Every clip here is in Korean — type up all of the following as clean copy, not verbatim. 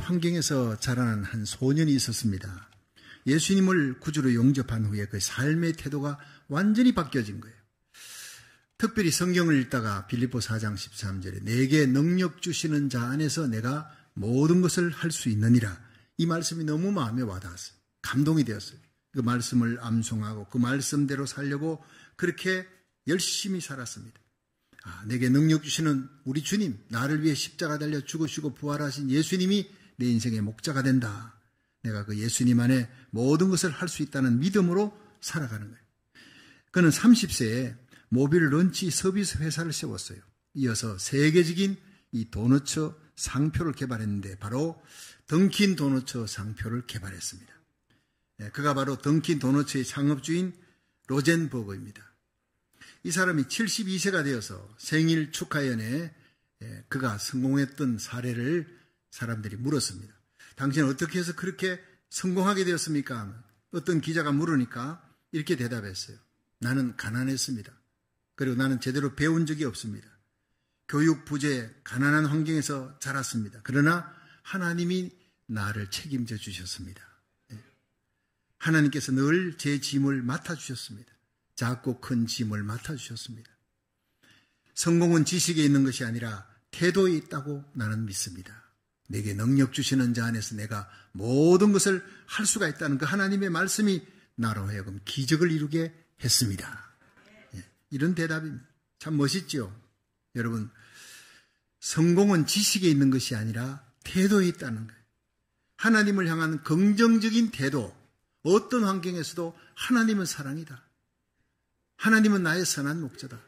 환경에서 자라난 한 소년이 있었습니다. 예수님을 구주로 영접한 후에 그 삶의 태도가 완전히 바뀌어진 거예요. 특별히 성경을 읽다가 빌립보 4장 13절에 내게 능력 주시는 자 안에서 내가 모든 것을 할 수 있느니라. 이 말씀이 너무 마음에 와닿았어요. 감동이 되었어요. 그 말씀을 암송하고 그 말씀대로 살려고 그렇게 열심히 살았습니다. 내게 능력 주시는 우리 주님, 나를 위해 십자가 달려 죽으시고 부활하신 예수님이 내 인생의 목자가 된다. 내가 그 예수님 안에 모든 것을 할 수 있다는 믿음으로 살아가는 거예요. 그는 30세에 모빌 런치 서비스 회사를 세웠어요. 이어서 세계적인 이 도너츠 상표를 개발했는데 바로 던킨 도너츠 상표를 개발했습니다. 그가 바로 던킨 도너츠의 창업주인 로젠버거입니다. 이 사람이 72세가 되어서 생일 축하연에 그가 성공했던 사례를 사람들이 물었습니다. 당신은 어떻게 해서 그렇게 성공하게 되었습니까? 어떤 기자가 물으니까 이렇게 대답했어요. 나는 가난했습니다. 그리고 나는 제대로 배운 적이 없습니다. 교육 부재, 가난한 환경에서 자랐습니다. 그러나 하나님이 나를 책임져 주셨습니다. 하나님께서 늘 제 짐을 맡아주셨습니다. 작고 큰 짐을 맡아주셨습니다. 성공은 지식에 있는 것이 아니라 태도에 있다고 나는 믿습니다. 내게 능력 주시는 자 안에서 내가 모든 것을 할 수가 있다는 그 하나님의 말씀이 나로 하여금 기적을 이루게 했습니다. 이런 대답입니다. 참 멋있죠? 여러분, 성공은 지식에 있는 것이 아니라 태도에 있다는 거예요. 하나님을 향한 긍정적인 태도, 어떤 환경에서도 하나님은 사랑이다. 하나님은 나의 선한 목자다.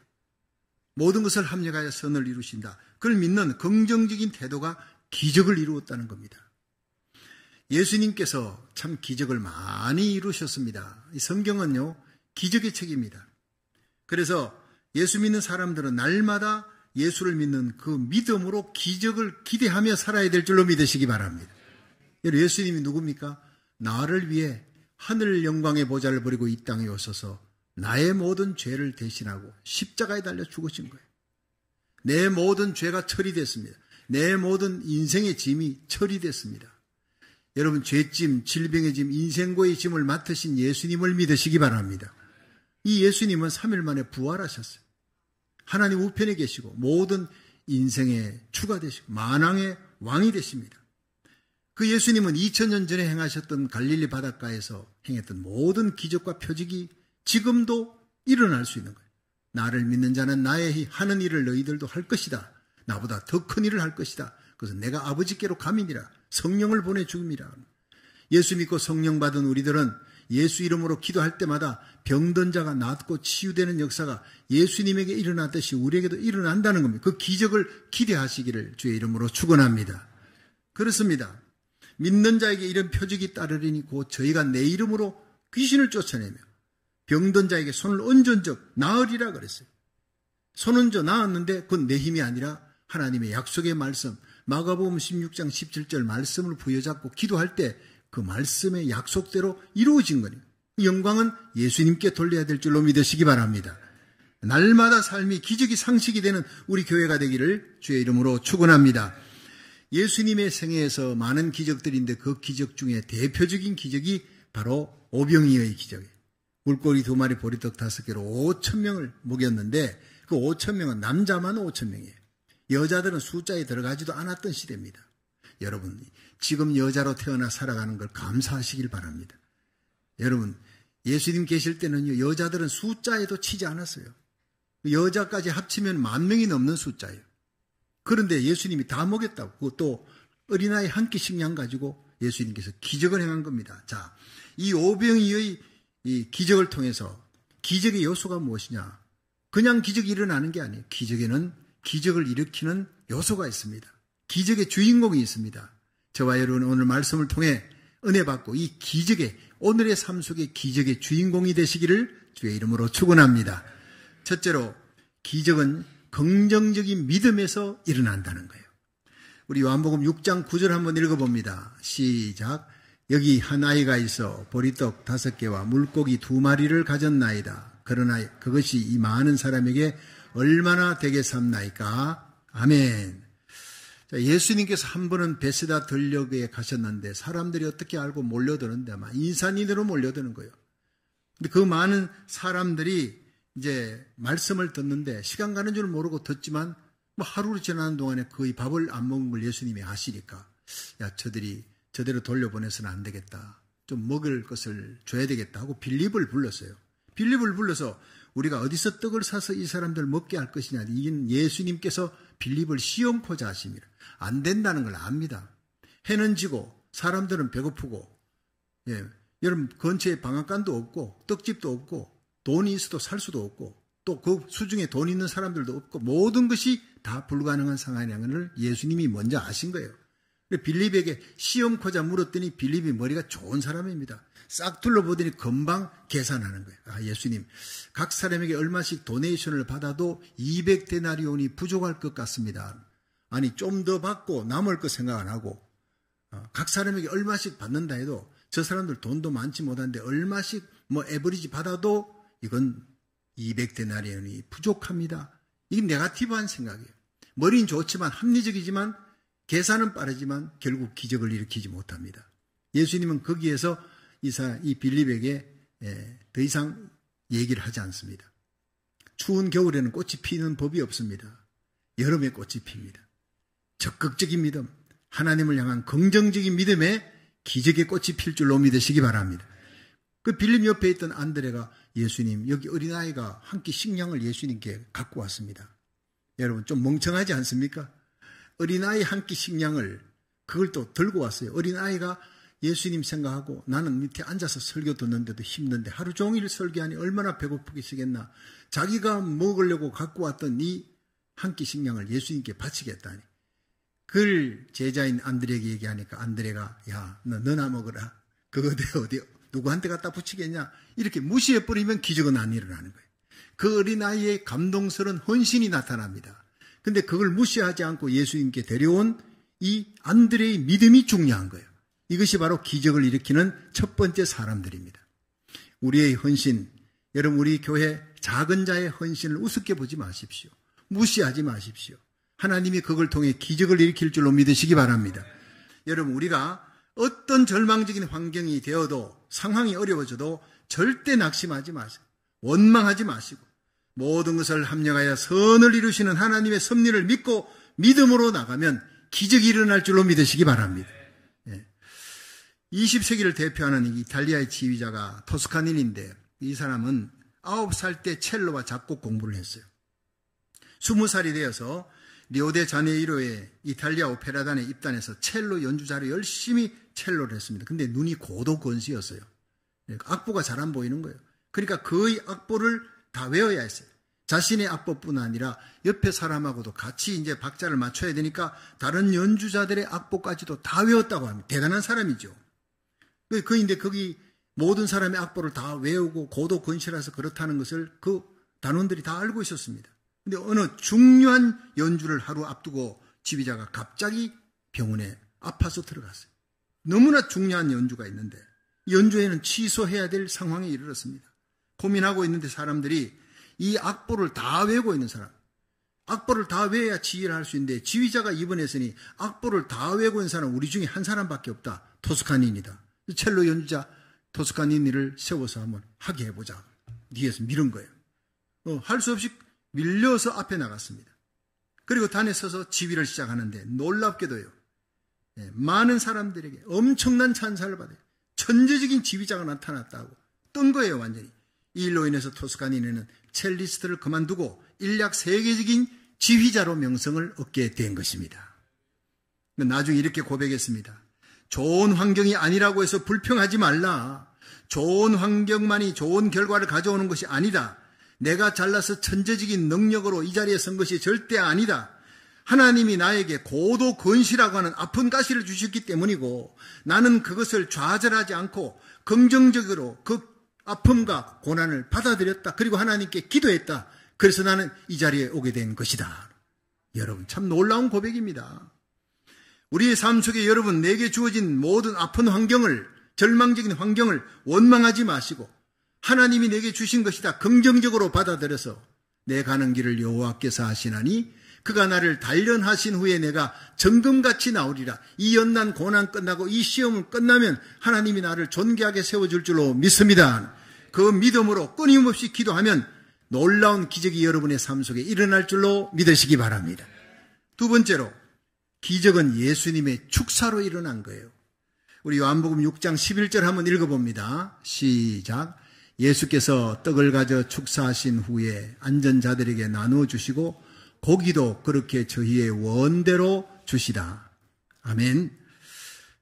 모든 것을 합력하여 선을 이루신다. 그걸 믿는 긍정적인 태도가 기적을 이루었다는 겁니다. 예수님께서 참 기적을 많이 이루셨습니다. 이 성경은요, 기적의 책입니다. 그래서 예수 믿는 사람들은 날마다 예수를 믿는 그 믿음으로 기적을 기대하며 살아야 될 줄로 믿으시기 바랍니다. 예수님이 누굽니까? 나를 위해 하늘 영광의 보좌를 버리고 이 땅에 오셔서 나의 모든 죄를 대신하고 십자가에 달려 죽으신 거예요. 내 모든 죄가 처리됐습니다. 내 모든 인생의 짐이 처리됐습니다. 여러분, 죄짐, 질병의 짐, 인생고의 짐을 맡으신 예수님을 믿으시기 바랍니다. 이 예수님은 3일 만에 부활하셨어요. 하나님 우편에 계시고 모든 인생의 주가 되시고 만왕의 왕이 되십니다. 그 예수님은 2000년 전에 행하셨던 갈릴리 바닷가에서 행했던 모든 기적과 표적이 지금도 일어날 수 있는 거예요. 나를 믿는 자는 나의 하는 일을 너희들도 할 것이다. 나보다 더 큰 일을 할 것이다. 그래서 내가 아버지께로 감이니라. 성령을 보내주음이라. 예수 믿고 성령 받은 우리들은 예수 이름으로 기도할 때마다 병든 자가 낫고 치유되는 역사가 예수님에게 일어났듯이 우리에게도 일어난다는 겁니다. 그 기적을 기대하시기를 주의 이름으로 축원합니다. 그렇습니다. 믿는 자에게 이런 표적이 따르리니 곧 저희가 내 이름으로 귀신을 쫓아내며 병든 자에게 손을 얹은 적 나으리라 그랬어요. 손 얹어 나았는데 그건 내 힘이 아니라 하나님의 약속의 말씀, 마가복음 16장 17절 말씀을 부여잡고 기도할 때 그 말씀의 약속대로 이루어진 거예요. 영광은 예수님께 돌려야 될 줄로 믿으시기 바랍니다. 날마다 삶이 기적이 상식이 되는 우리 교회가 되기를 주의 이름으로 축원합니다. 예수님의 생애에서 많은 기적들인데 그 기적 중에 대표적인 기적이 바로 오병이어의 기적이에요. 물고기 2마리 보리떡 5개로 5,000명을 먹였는데 그 5,000명은 남자만 5,000명이에요. 여자들은 숫자에 들어가지도 않았던 시대입니다. 여러분, 지금 여자로 태어나 살아가는 걸 감사하시길 바랍니다. 여러분, 예수님 계실 때는요, 여자들은 숫자에도 치지 않았어요. 여자까지 합치면 10,000명이 넘는 숫자예요. 그런데 예수님이 다 먹였다고. 그것도 어린아이 한 끼 양 가지고 예수님께서 기적을 행한 겁니다. 자, 이 오병이의 이 기적을 통해서 기적의 요소가 무엇이냐? 그냥 기적이 일어나는 게 아니에요. 기적에는 기적을 일으키는 요소가 있습니다. 기적의 주인공이 있습니다. 저와 여러분 오늘 말씀을 통해 은혜 받고 이 기적의 오늘의 삶 속의 기적의 주인공이 되시기를 주의 이름으로 축원합니다. 첫째로 기적은 긍정적인 믿음에서 일어난다는 거예요. 우리 요한복음 6장 9절 한번 읽어봅니다. 시작. 여기 한 아이가 있어 보리떡 5개와 물고기 2마리를 가졌나이다. 그러나 그것이 이 많은 사람에게 얼마나 되게 삼나이까? 아멘. 자, 예수님께서 한 번은 베세다 들녘에 가셨는데 사람들이 어떻게 알고 몰려드는데 아마 인산인으로 몰려드는 거예요. 근데 그 많은 사람들이 이제 말씀을 듣는데 시간 가는 줄 모르고 듣지만 뭐 하루를 지나는 동안에 거의 밥을 안 먹은 걸 예수님이 아시니까 야, 저들이 저대로 돌려보내서는 안 되겠다. 좀 먹을 것을 줘야 되겠다 하고 빌립을 불렀어요. 빌립을 불러서 우리가 어디서 떡을 사서 이 사람들 먹게 할 것이냐. 이긴 예수님께서 빌립을 시험코자 하십니다. 안 된다는 걸 압니다. 해는 지고 사람들은 배고프고, 예, 여러분 근처에 방앗간도 없고 떡집도 없고 돈이 있어도 살 수도 없고 또 그 수중에 돈 있는 사람들도 없고 모든 것이 다 불가능한 상황이라는 걸 예수님이 먼저 아신 거예요. 빌립에게 시험코자 물었더니 빌립이 머리가 좋은 사람입니다. 싹 둘러보더니 금방 계산하는 거예요. 아, 예수님, 각 사람에게 얼마씩 도네이션을 받아도 200데나리온이 부족할 것 같습니다. 아니, 좀 더 받고 남을 거 생각 안 하고 각 사람에게 얼마씩 받는다 해도 저 사람들 돈도 많지 못한데 얼마씩 뭐 에버리지 받아도 이건 200데나리온이 부족합니다. 이게 네거티브한 생각이에요. 머리는 좋지만 합리적이지만 계산은 빠르지만 결국 기적을 일으키지 못합니다. 예수님은 거기에서 이 빌립에게 더 이상 얘기를 하지 않습니다. 추운 겨울에는 꽃이 피는 법이 없습니다. 여름에 꽃이 핍니다. 적극적인 믿음, 하나님을 향한 긍정적인 믿음에 기적의 꽃이 필 줄로 믿으시기 바랍니다. 그 빌립 옆에 있던 안드레가 예수님, 여기 어린아이가 한 끼 식량을 예수님께 갖고 왔습니다. 여러분 좀 멍청하지 않습니까? 어린아이 한 끼 식량을 그걸 또 들고 왔어요. 어린아이가 예수님 생각하고 나는 밑에 앉아서 설교 듣는데도 힘든데 하루 종일 설교하니 얼마나 배고프겠시겠나. 자기가 먹으려고 갖고 왔던 이 한 끼 식량을 예수님께 바치겠다니. 그걸 제자인 안드레에게 얘기하니까 안드레가 야, 너나 먹어라. 그거 어디 누구한테 갖다 붙이겠냐. 이렇게 무시해버리면 기적은 안 일어나는 거예요. 그 어린아이의 감동스러운 헌신이 나타납니다. 근데 그걸 무시하지 않고 예수님께 데려온 이 안드레의 믿음이 중요한 거예요. 이것이 바로 기적을 일으키는 첫 번째 사람들입니다. 우리의 헌신, 여러분 우리 교회 작은 자의 헌신을 우습게 보지 마십시오. 무시하지 마십시오. 하나님이 그걸 통해 기적을 일으킬 줄로 믿으시기 바랍니다. 여러분 우리가 어떤 절망적인 환경이 되어도 상황이 어려워져도 절대 낙심하지 마시고 원망하지 마시고 모든 것을 합력하여 선을 이루시는 하나님의 섭리를 믿고 믿음으로 나가면 기적이 일어날 줄로 믿으시기 바랍니다. 20세기를 대표하는 이탈리아의 지휘자가 토스카니니인데 이 사람은 9살 때 첼로와 작곡 공부를 했어요. 20살이 되어서 리오데자네이로의 이탈리아 오페라단에 입단해서 첼로 연주자로 열심히 첼로를 했습니다. 근데 눈이 고도건시였어요. 악보가 잘 안 보이는 거예요. 그러니까 거의 악보를 다 외워야 했어요. 자신의 악보뿐 아니라 옆에 사람하고도 같이 이제 박자를 맞춰야 되니까 다른 연주자들의 악보까지도 다 외웠다고 합니다. 대단한 사람이죠. 그런데 거기 모든 사람의 악보를 다 외우고 고도건시라서 그렇다는 것을 그 단원들이 다 알고 있었습니다. 근데 어느 중요한 연주를 하루 앞두고 지휘자가 갑자기 병원에 아파서 들어갔어요. 너무나 중요한 연주가 있는데 연주회는 취소해야 될 상황에 이르렀습니다. 고민하고 있는데 사람들이 이 악보를 다 외우고 있는 사람, 악보를 다 외워야 지휘를 할 수 있는데 지휘자가 입원했으니 악보를 다 외우고 있는 사람은 우리 중에 한 사람밖에 없다. 토스카니니다. 첼로 연주자 토스카니니를 세워서 한번 하게 해보자. 뒤에서 밀은 거예요. 할 수 없이 밀려서 앞에 나갔습니다. 그리고 단에 서서 지휘를 시작하는데 놀랍게도요. 많은 사람들에게 엄청난 찬사를 받아요. 천재적인 지휘자가 나타났다고 뜬 거예요. 완전히. 이 일로 인해서 토스카니니는 첼리스트를 그만두고 인력 세계적인 지휘자로 명성을 얻게 된 것입니다. 나중에 이렇게 고백했습니다. 좋은 환경이 아니라고 해서 불평하지 말라. 좋은 환경만이 좋은 결과를 가져오는 것이 아니다. 내가 잘나서 천재적인 능력으로 이 자리에 선 것이 절대 아니다. 하나님이 나에게 고도 건시라고 하는 아픈 가시를 주셨기 때문이고 나는 그것을 좌절하지 않고 긍정적으로 그 아픔과 고난을 받아들였다. 그리고 하나님께 기도했다. 그래서 나는 이 자리에 오게 된 것이다. 여러분 참 놀라운 고백입니다. 우리의 삶 속에 여러분 내게 주어진 모든 아픈 환경을 절망적인 환경을 원망하지 마시고 하나님이 내게 주신 것이다. 긍정적으로 받아들여서 내 가는 길을 여호와께서 하시나니 그가 나를 단련하신 후에 내가 정금같이 나오리라. 이 연난 고난 끝나고 이 시험은 끝나면 하나님이 나를 존귀하게 세워줄 줄로 믿습니다. 그 믿음으로 끊임없이 기도하면 놀라운 기적이 여러분의 삶 속에 일어날 줄로 믿으시기 바랍니다. 두 번째로, 기적은 예수님의 축사로 일어난 거예요. 우리 요한복음 6장 11절 한번 읽어봅니다. 시작. 예수께서 떡을 가져 축사하신 후에 앉은 자들에게 나누어 주시고 고기도 그렇게 저희의 원대로 주시다. 아멘.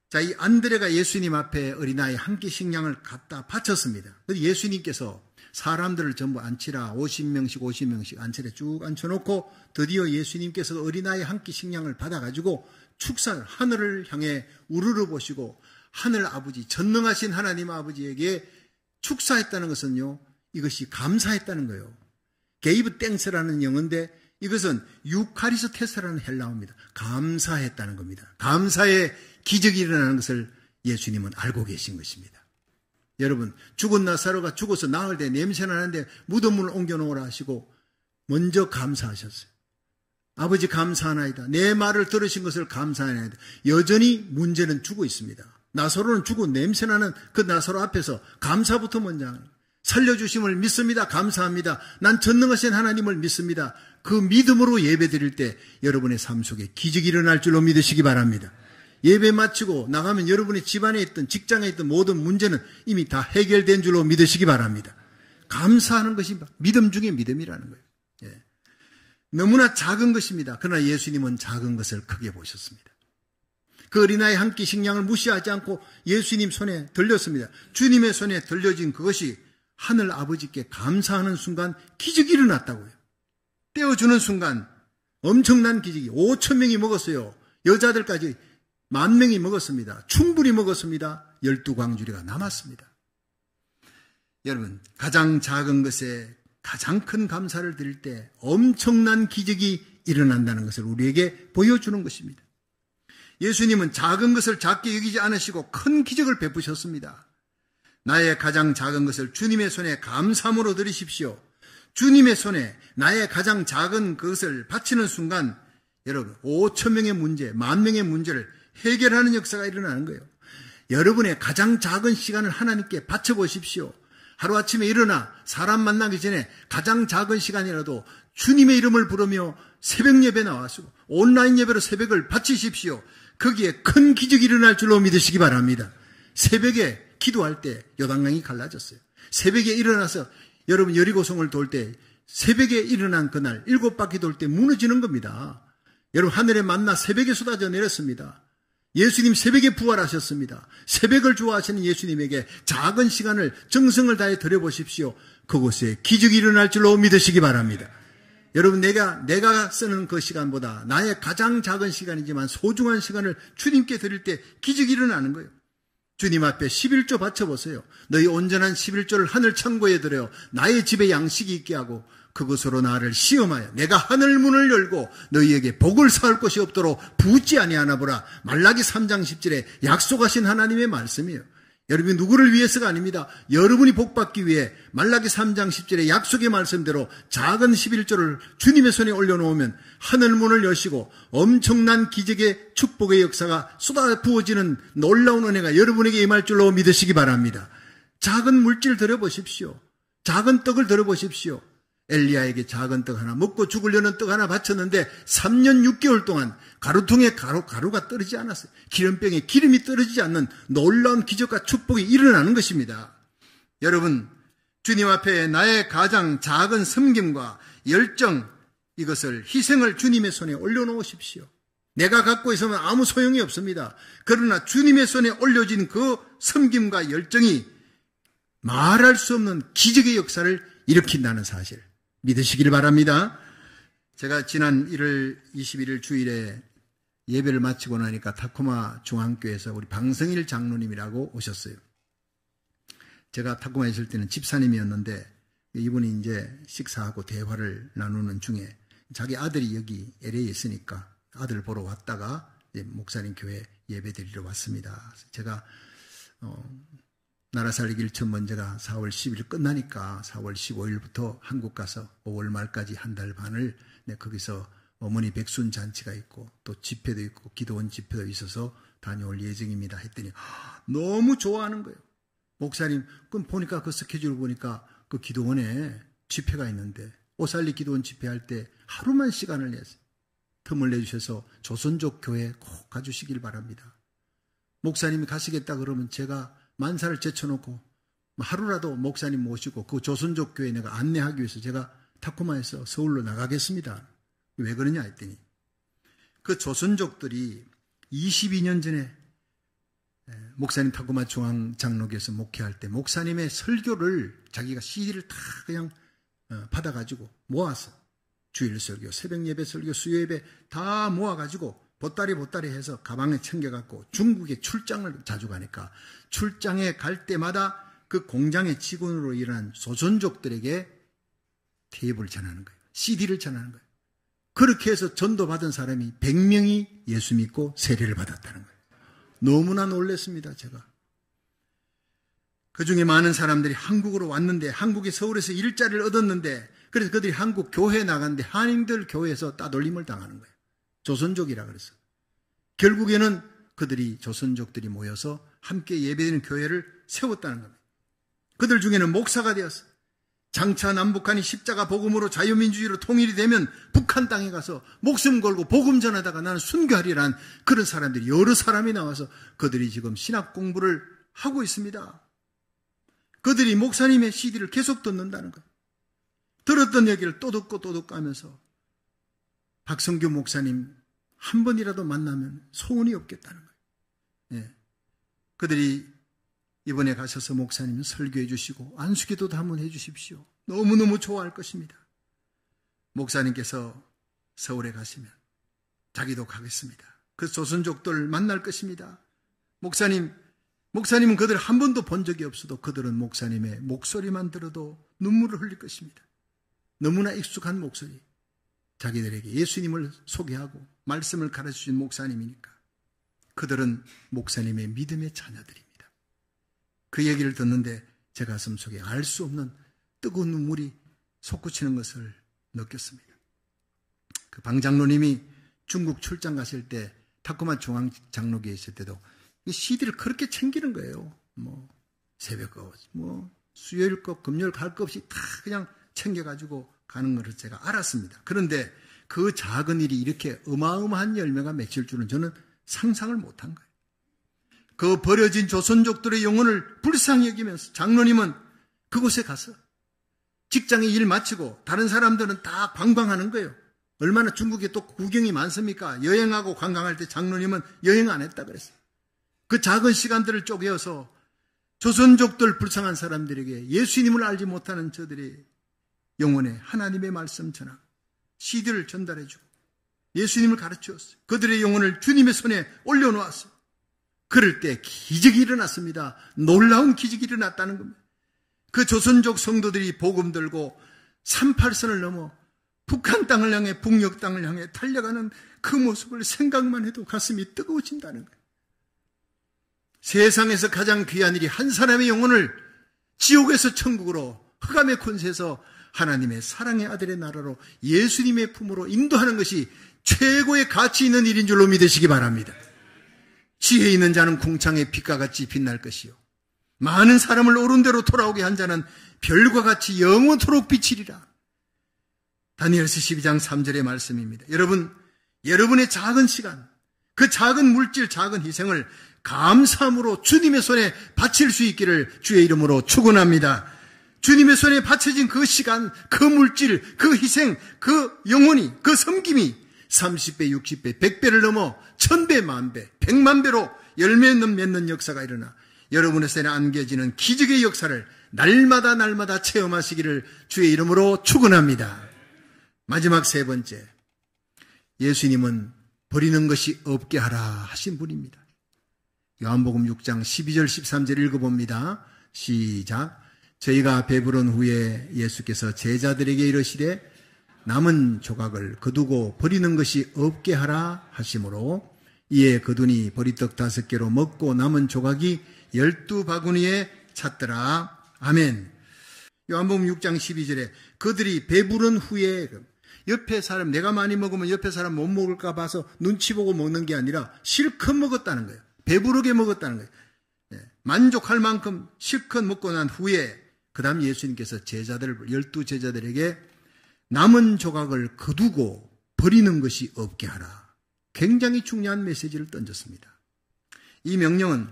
자, 이 안드레가 예수님 앞에 어린아이 한 끼 식량을 갖다 바쳤습니다. 예수님께서 사람들을 전부 앉히라, 50명씩 앉히래 쭉 앉혀놓고 드디어 예수님께서 어린아이 한 끼 식량을 받아가지고 축사를 하늘을 향해 우르르 보시고 하늘 아버지, 전능하신 하나님 아버지에게 축사했다는 것은요, 이것이 감사했다는 거예요. 게이브 땡스라는 영어인데 이것은 유카리스테스라는 헬라어입니다. 감사했다는 겁니다. 감사의 기적이 일어나는 것을 예수님은 알고 계신 것입니다. 여러분, 죽은 나사로가 죽어서 나흘 때 냄새나는데 무덤을 옮겨놓으라 하시고 먼저 감사하셨어요. 아버지 감사하나이다. 내 말을 들으신 것을 감사하나이다. 여전히 문제는 죽어 있습니다. 나사로는 죽고 냄새나는 그 나사로 앞에서 감사부터 먼저 하는, 살려주심을 믿습니다. 감사합니다. 난 전능하신 하나님을 믿습니다. 그 믿음으로 예배 드릴 때 여러분의 삶 속에 기적이 일어날 줄로 믿으시기 바랍니다. 예배 마치고 나가면 여러분의 집안에 있던 직장에 있던 모든 문제는 이미 다 해결된 줄로 믿으시기 바랍니다. 감사하는 것이 믿음 중에 믿음이라는 거예요. 예. 너무나 작은 것입니다. 그러나 예수님은 작은 것을 크게 보셨습니다. 그 어린아이 한 끼 식량을 무시하지 않고 예수님 손에 들렸습니다. 주님의 손에 들려진 그것이 하늘 아버지께 감사하는 순간 기적이 일어났다고요. 떼어주는 순간 엄청난 기적이 5,000명이 먹었어요. 여자들까지 10,000명이 먹었습니다. 충분히 먹었습니다. 12광주리가 남았습니다. 여러분, 가장 작은 것에 가장 큰 감사를 드릴 때 엄청난 기적이 일어난다는 것을 우리에게 보여주는 것입니다. 예수님은 작은 것을 작게 여기지 않으시고 큰 기적을 베푸셨습니다. 나의 가장 작은 것을 주님의 손에 감사함으로 드리십시오. 주님의 손에 나의 가장 작은 그것을 바치는 순간 여러분 5,000명의 문제, 10,000명의 문제를 해결하는 역사가 일어나는 거예요. 여러분의 가장 작은 시간을 하나님께 바쳐보십시오. 하루아침에 일어나 사람 만나기 전에 가장 작은 시간이라도 주님의 이름을 부르며 새벽 예배 나와서 온라인 예배로 새벽을 바치십시오. 거기에 큰 기적이 일어날 줄로 믿으시기 바랍니다. 새벽에 기도할 때 요단강이 갈라졌어요. 새벽에 일어나서 여러분 여리고성을 돌 때 새벽에 일어난 그날 7바퀴 돌 때 무너지는 겁니다. 여러분 하늘에 만나 새벽에 쏟아져 내렸습니다. 예수님 새벽에 부활하셨습니다. 새벽을 좋아하시는 예수님에게 작은 시간을 정성을 다해 드려보십시오. 그곳에 기적이 일어날 줄로 믿으시기 바랍니다. 여러분 내가 쓰는 그 시간보다 나의 가장 작은 시간이지만 소중한 시간을 주님께 드릴 때 기적이 일어나는 거예요. 주님 앞에 11조 바쳐보세요. 너희 온전한 11조를 하늘 창고에 들여 나의 집에 양식이 있게 하고 그것으로 나를 시험하여 내가 하늘 문을 열고 너희에게 복을 쌓을 것이 없도록 부지 아니하나 보라. 말라기 3장 10절에 약속하신 하나님의 말씀이에요. 여러분이 누구를 위해서가 아닙니다. 여러분이 복받기 위해 말라기 3장 10절의 약속의 말씀대로 작은 11조를 주님의 손에 올려놓으면 하늘문을 여시고 엄청난 기적의 축복의 역사가 쏟아 부어지는 놀라운 은혜가 여러분에게 임할 줄로 믿으시기 바랍니다. 작은 물질 들어보십시오. 작은 떡을 들어보십시오. 엘리야에게 작은 떡 하나, 먹고 죽으려는 떡 하나 바쳤는데 3년 6개월 동안 가루통에 가루가 떨어지지 않았어요. 기름병에 기름이 떨어지지 않는 놀라운 기적과 축복이 일어나는 것입니다. 여러분, 주님 앞에 나의 가장 작은 섬김과 열정, 이것을 희생을 주님의 손에 올려놓으십시오. 내가 갖고 있으면 아무 소용이 없습니다. 그러나 주님의 손에 올려진 그 섬김과 열정이 말할 수 없는 기적의 역사를 일으킨다는 사실 믿으시길 바랍니다. 제가 지난 1월 21일 주일에 예배를 마치고 나니까 타코마 중앙교회에서 우리 방성일 장로님이라고 오셨어요. 제가 타코마에 있을 때는 집사님이었는데 이분이 이제 식사하고 대화를 나누는 중에 자기 아들이 여기 LA에 있으니까 아들 보러 왔다가 목사님 교회 예배 드리러 왔습니다. 제가 나라 살리기 1천 번제가 4월 10일 끝나니까 4월 15일부터 한국 가서 5월 말까지 한 달 반을 거기서 어머니 백순 잔치가 있고 또 집회도 있고 기도원 집회도 있어서 다녀올 예정입니다 했더니 너무 좋아하는 거예요. 목사님, 그럼 보니까 그 스케줄을 보니까 그 기도원에 집회가 있는데 오살리 기도원 집회할 때 하루만 시간을 내서 틈을 내주셔서 조선족 교회 꼭 가주시길 바랍니다. 목사님이 가시겠다 그러면 제가 만사를 제쳐놓고 하루라도 목사님 모시고 그 조선족 교회 내가 안내하기 위해서 제가 타코마에서 서울로 나가겠습니다. 왜 그러냐 했더니 그 조선족들이 22년 전에 목사님 타코마 중앙장로교에서 목회할 때 목사님의 설교를 자기가 CD를 다 그냥 받아가지고 모아서 주일 설교, 새벽 예배 설교, 수요 예배 다 모아가지고 보따리 해서 가방에 챙겨갖고 중국에 출장을 자주 가니까 출장에 갈 때마다 그 공장의 직원으로 일하는 조선족들에게 테이프를 전하는 거예요. CD를 전하는 거예요. 그렇게 해서 전도받은 사람이 100명이 예수 믿고 세례를 받았다는 거예요. 너무나 놀랐습니다, 제가. 그 중에 많은 사람들이 한국으로 왔는데 한국의 서울에서 일자리를 얻었는데 그래서 그들이 한국 교회에 나갔는데 한인들 교회에서 따돌림을 당하는 거예요. 조선족이라 그래서. 결국에는 그들이 조선족들이 모여서 함께 예배드리는 교회를 세웠다는 겁니다. 그들 중에는 목사가 되었어. 장차 남북한이 십자가 복음으로 자유민주주의로 통일이 되면 북한 땅에 가서 목숨 걸고 복음 전하다가 나는 순교하리란 그런 사람들이 여러 사람이 나와서 그들이 지금 신학 공부를 하고 있습니다. 그들이 목사님의 CD를 계속 듣는다는 거예요. 들었던 얘기를 또 듣고 또 듣고 하면서 박성규 목사님 한 번이라도 만나면 소원이 없겠다는 거예요. 예. 그들이 이번에 가셔서 목사님 설교해 주시고 안수기도도 한번 해 주십시오. 너무너무 좋아할 것입니다. 목사님께서 서울에 가시면 자기도 가겠습니다. 그 조선족들 만날 것입니다. 목사님은 그들 한 번도 본 적이 없어도 그들은 목사님의 목소리만 들어도 눈물을 흘릴 것입니다. 너무나 익숙한 목소리. 자기들에게 예수님을 소개하고 말씀을 가르쳐준 목사님이니까 그들은 목사님의 믿음의 자녀들입니다. 그 얘기를 듣는데 제 가슴 속에 알 수 없는 뜨거운 눈물이 솟구치는 것을 느꼈습니다. 그 방 장로님이 중국 출장 가실 때 타코마 중앙장로교에 있을 때도 CD를 그렇게 챙기는 거예요. 새벽 거, 수요일 거, 금요일 갈 거 없이 다 그냥 챙겨가지고 가는 것을 제가 알았습니다. 그런데 그 작은 일이 이렇게 어마어마한 열매가 맺힐 줄은 저는 상상을 못한 거예요. 그 버려진 조선족들의 영혼을 불쌍히 여기면서 장로님은 그곳에 가서 직장에 일 마치고 다른 사람들은 다 관광하는 거예요. 얼마나 중국에 또 구경이 많습니까? 여행하고 관광할 때 장로님은 여행 안 했다 그랬어요. 그 작은 시간들을 쪼개어서 조선족들 불쌍한 사람들에게 예수님을 알지 못하는 저들의 영혼에 하나님의 말씀 전하고 CD를 전달해주고 예수님을 가르치었어요. 그들의 영혼을 주님의 손에 올려놓았어요. 그럴 때 기적이 일어났습니다. 놀라운 기적이 일어났다는 겁니다. 그 조선족 성도들이 복음 들고 38선을 넘어 북한 땅을 향해 북녘 땅을 향해 달려가는 그 모습을 생각만 해도 가슴이 뜨거워진다는 거예요. 세상에서 가장 귀한 일이 한 사람의 영혼을 지옥에서 천국으로 흑암의 권세에서 하나님의 사랑의 아들의 나라로 예수님의 품으로 인도하는 것이 최고의 가치 있는 일인 줄로 믿으시기 바랍니다. 지혜 있는 자는 궁창의 빛과 같이 빛날 것이요 많은 사람을 옳은 대로 돌아오게 한 자는 별과 같이 영원토록 비치리라. 다니엘서 12장 3절의 말씀입니다. 여러분의 작은 시간, 그 작은 물질, 작은 희생을 감사함으로 주님의 손에 바칠 수 있기를 주의 이름으로 축원합니다. 주님의 손에 바쳐진 그 시간, 그 물질, 그 희생, 그 영혼이, 그 섬김이 30배, 60배, 100배를 넘어 1000배, 만배, 100만배로 열매 맺는 역사가 일어나 여러분의 손에 안겨지는 기적의 역사를 날마다 체험하시기를 주의 이름으로 축원합니다. 마지막 세 번째, 예수님은 버리는 것이 없게 하라 하신 분입니다. 요한복음 6장 12절 13절 읽어봅니다. 시작. 저희가 배부른 후에 예수께서 제자들에게 이르시되 남은 조각을 거두고 버리는 것이 없게 하라 하시므로 이에 거두니 보리떡 5개로 먹고 남은 조각이 12바구니에 찼더라. 아멘. 요한복음 6장 12절에 그들이 배부른 후에 옆에 사람, 내가 많이 먹으면 옆에 사람 못 먹을까 봐서 눈치 보고 먹는 게 아니라 실컷 먹었다는 거예요. 배부르게 먹었다는 거예요. 만족할 만큼 실컷 먹고 난 후에 그 다음 예수님께서 12제자들에게 남은 조각을 거두고 버리는 것이 없게 하라. 굉장히 중요한 메시지를 던졌습니다. 이 명령은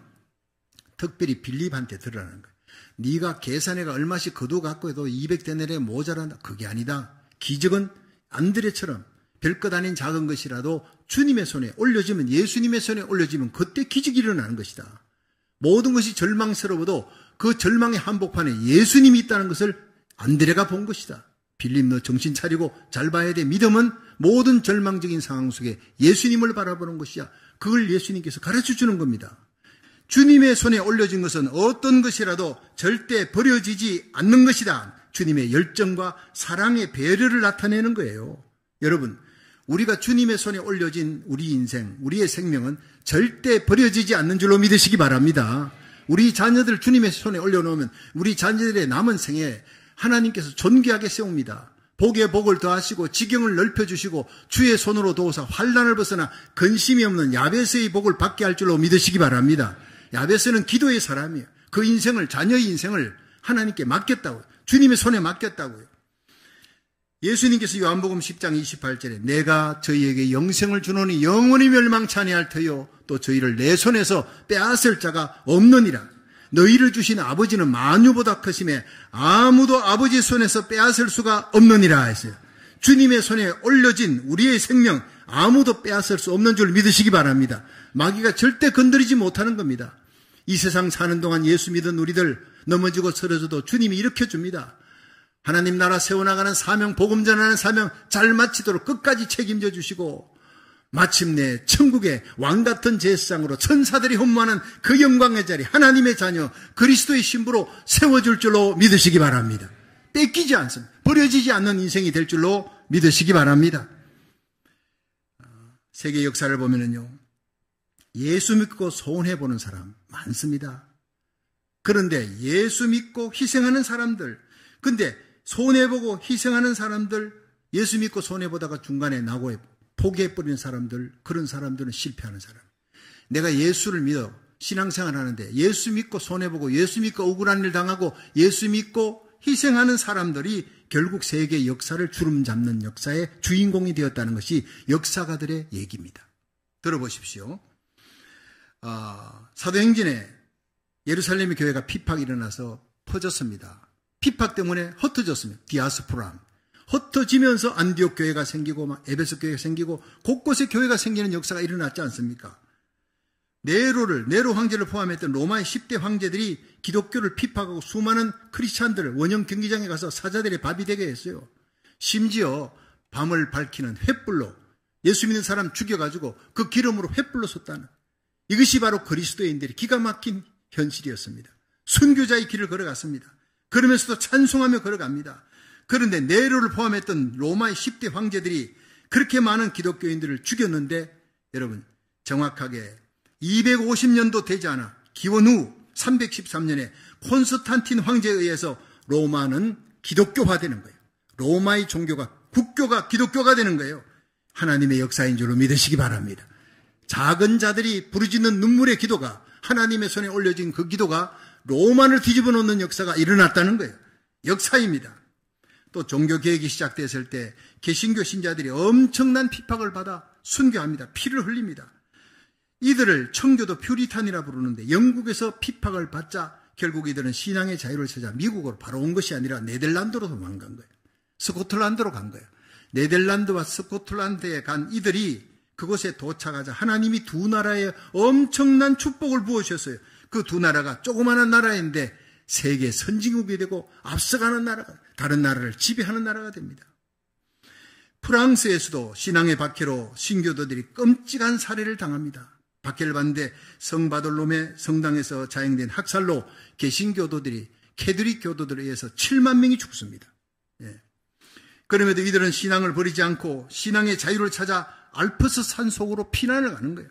특별히 빌립한테 드러나는 거예요. 네가 계산해가 얼마씩 거두어 갖고 해도 200데나리에 모자란다. 그게 아니다. 기적은 안드레처럼 별것 아닌 작은 것이라도 주님의 손에 올려지면, 예수님의 손에 올려지면 그때 기적이 일어나는 것이다. 모든 것이 절망스러워도 그 절망의 한복판에 예수님이 있다는 것을 안드레가 본 것이다. 빌립, 너 정신 차리고 잘 봐야 돼. 믿음은 모든 절망적인 상황 속에 예수님을 바라보는 것이야. 그걸 예수님께서 가르쳐 주는 겁니다. 주님의 손에 올려진 것은 어떤 것이라도 절대 버려지지 않는 것이다. 주님의 열정과 사랑의 배려를 나타내는 거예요. 여러분, 우리가 주님의 손에 올려진 우리 인생, 우리의 생명은 절대 버려지지 않는 줄로 믿으시기 바랍니다. 우리 자녀들 주님의 손에 올려놓으면 우리 자녀들의 남은 생에 하나님께서 존귀하게 세웁니다. 복에 복을 더하시고 지경을 넓혀주시고 주의 손으로 도우사 환난을 벗어나 근심이 없는 야베스의 복을 받게 할 줄로 믿으시기 바랍니다. 야베스는 기도의 사람이에요. 그 인생을, 자녀의 인생을 하나님께 맡겼다고요. 주님의 손에 맡겼다고요. 예수님께서 요한복음 10장 28절에 내가 저희에게 영생을 주노니 영원히 멸망치 아니할 터요 또 저희를 내 손에서 빼앗을 자가 없느니라. 너희를 주신 아버지는 만유보다 크심에 아무도 아버지 손에서 빼앗을 수가 없느니라 했어요. 주님의 손에 올려진 우리의 생명 아무도 빼앗을 수 없는 줄 믿으시기 바랍니다. 마귀가 절대 건드리지 못하는 겁니다. 이 세상 사는 동안 예수 믿은 우리들 넘어지고 쓰러져도 주님이 일으켜줍니다. 하나님 나라 세워나가는 사명, 복음 전하는 사명 잘 마치도록 끝까지 책임져 주시고 마침내 천국의 왕같은 제사장으로 천사들이 혼모하는 그 영광의 자리, 하나님의 자녀 그리스도의 신부로 세워줄 줄로 믿으시기 바랍니다. 뺏기지 않습니다. 버려지지 않는 인생이 될 줄로 믿으시기 바랍니다. 세계 역사를 보면은요, 예수 믿고 손해보는 사람 많습니다. 그런데 예수 믿고 희생하는 사람들, 근데 손해보고 희생하는 사람들, 예수 믿고 손해보다가 중간에 낙오해 포기해버리는 사람들, 그런 사람들은 실패하는 사람. 내가 예수를 믿어 신앙생활 하는데 예수 믿고 손해보고 예수 믿고 억울한 일 당하고 예수 믿고 희생하는 사람들이 결국 세계 역사를 주름잡는 역사의 주인공이 되었다는 것이 역사가들의 얘기입니다. 들어보십시오. 사도행전에 예루살렘의 교회가 피팍이 일어나서 퍼졌습니다. 피팍 때문에 흩어졌습니다. 디아스포라. 흩어지면서 안디옥 교회가 생기고 에베소 교회가 생기고 곳곳에 교회가 생기는 역사가 일어났지 않습니까? 네로 황제를 포함했던 로마의 10대 황제들이 기독교를 피팍하고 수많은 크리스찬들을 원형 경기장에 가서 사자들의 밥이 되게 했어요. 심지어 밤을 밝히는 횃불로 예수 믿는 사람 죽여가지고 그 기름으로 횃불로 섰다는, 이것이 바로 그리스도인들이 기가 막힌 현실이었습니다. 순교자의 길을 걸어갔습니다. 그러면서도 찬송하며 걸어갑니다. 그런데 네로를 포함했던 로마의 10대 황제들이 그렇게 많은 기독교인들을 죽였는데, 여러분 정확하게 250년도 되지 않아 기원 후 313년에 콘스탄틴 황제에 의해서 로마는 기독교화되는 거예요. 로마의 종교가, 국교가 기독교가 되는 거예요. 하나님의 역사인 줄로 믿으시기 바랍니다. 작은 자들이 부르짖는 눈물의 기도가, 하나님의 손에 올려진 그 기도가 로마를 뒤집어 놓는 역사가 일어났다는 거예요. 역사입니다. 또 종교개혁이 시작됐을 때 개신교 신자들이 엄청난 핍박을 받아 순교합니다. 피를 흘립니다. 이들을 청교도 퓨리탄이라 부르는데 영국에서 핍박을 받자 결국 이들은 신앙의 자유를 찾아 미국으로 바로 온 것이 아니라 네덜란드로 도망간 거예요. 스코틀란드로 간 거예요. 네덜란드와 스코틀란드에 간 이들이 그곳에 도착하자 하나님이 두 나라에 엄청난 축복을 부어주셨어요. 그 두 나라가 조그마한 나라인데 세계 선진국이 되고 앞서가는 나라가, 다른 나라를 지배하는 나라가 됩니다. 프랑스에서도 신앙의 박해로 신교도들이 끔찍한 살해를 당합니다. 박해를 받는데 성바돌롬의 성당에서 자행된 학살로 개신교도들이, 캐톨릭 교도들에 의해서 7만 명이 죽습니다. 그럼에도 이들은 신앙을 버리지 않고 신앙의 자유를 찾아 알프스 산속으로 피난을 가는 거예요.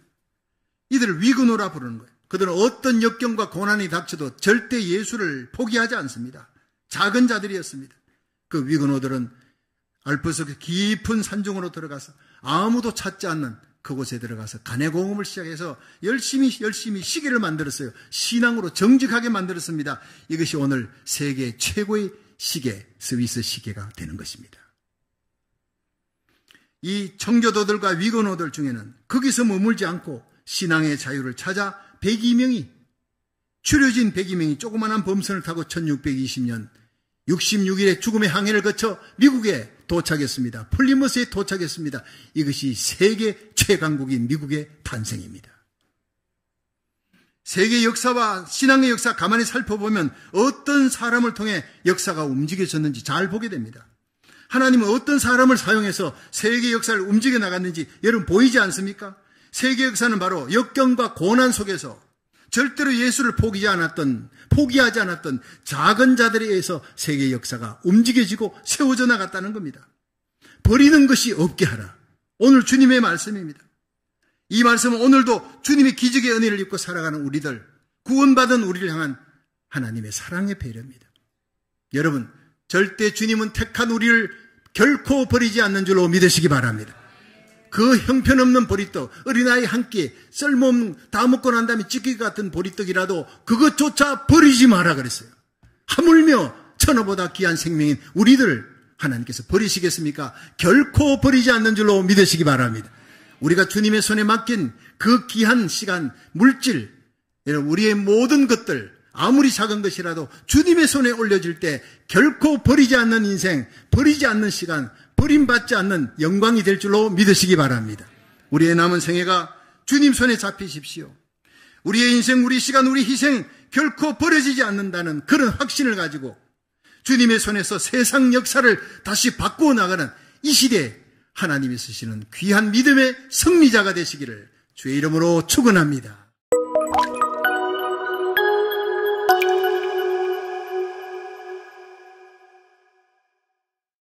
이들을 위그노라 부르는 거예요. 그들은 어떤 역경과 고난이 닥쳐도 절대 예수를 포기하지 않습니다. 작은 자들이었습니다. 그 위그노들은 알프스 깊은 산중으로 들어가서 아무도 찾지 않는 그곳에 들어가서 간해공업을 시작해서 열심히 시계를 만들었어요. 신앙으로 정직하게 만들었습니다. 이것이 오늘 세계 최고의 시계, 스위스 시계가 되는 것입니다. 이 청교도들과 위건호들 중에는 거기서 머물지 않고 신앙의 자유를 찾아 102명이, 추려진 102명이 조그마한 범선을 타고 1620년 66일의 죽음의 항해를 거쳐 미국에 도착했습니다. 플리머스에 도착했습니다. 이것이 세계 최강국인 미국의 탄생입니다. 세계 역사와 신앙의 역사 가만히 살펴보면 어떤 사람을 통해 역사가 움직여졌는지 잘 보게 됩니다. 하나님은 어떤 사람을 사용해서 세계 역사를 움직여 나갔는지 여러분 보이지 않습니까? 세계 역사는 바로 역경과 고난 속에서 절대로 예수를 포기하지 않았던 작은 자들에 의해서 세계 역사가 움직여지고 세워져 나갔다는 겁니다. 버리는 것이 없게 하라. 오늘 주님의 말씀입니다. 이 말씀은 오늘도 주님의 기적의 은혜를 입고 살아가는 우리들, 구원받은 우리를 향한 하나님의 사랑의 배려입니다. 여러분, 절대 주님은 택한 우리를 결코 버리지 않는 줄로 믿으시기 바랍니다. 그 형편없는 보리떡, 어린아이 한 끼, 쓸모없는, 다 먹고 난 다음에 찢기 같은 보리떡이라도 그것조차 버리지 마라 그랬어요. 하물며 천하보다 귀한 생명인 우리들 하나님께서 버리시겠습니까? 결코 버리지 않는 줄로 믿으시기 바랍니다. 우리가 주님의 손에 맡긴 그 귀한 시간, 물질, 우리의 모든 것들, 아무리 작은 것이라도 주님의 손에 올려질 때 결코 버리지 않는 인생, 버리지 않는 시간, 버림받지 않는 영광이 될 줄로 믿으시기 바랍니다. 우리의 남은 생애가 주님 손에 잡히십시오. 우리의 인생, 우리 시간, 우리 희생 결코 버려지지 않는다는 그런 확신을 가지고 주님의 손에서 세상 역사를 다시 바꾸어 나가는 이 시대에 하나님이 쓰시는 귀한 믿음의 승리자가 되시기를 주의 이름으로 축원합니다.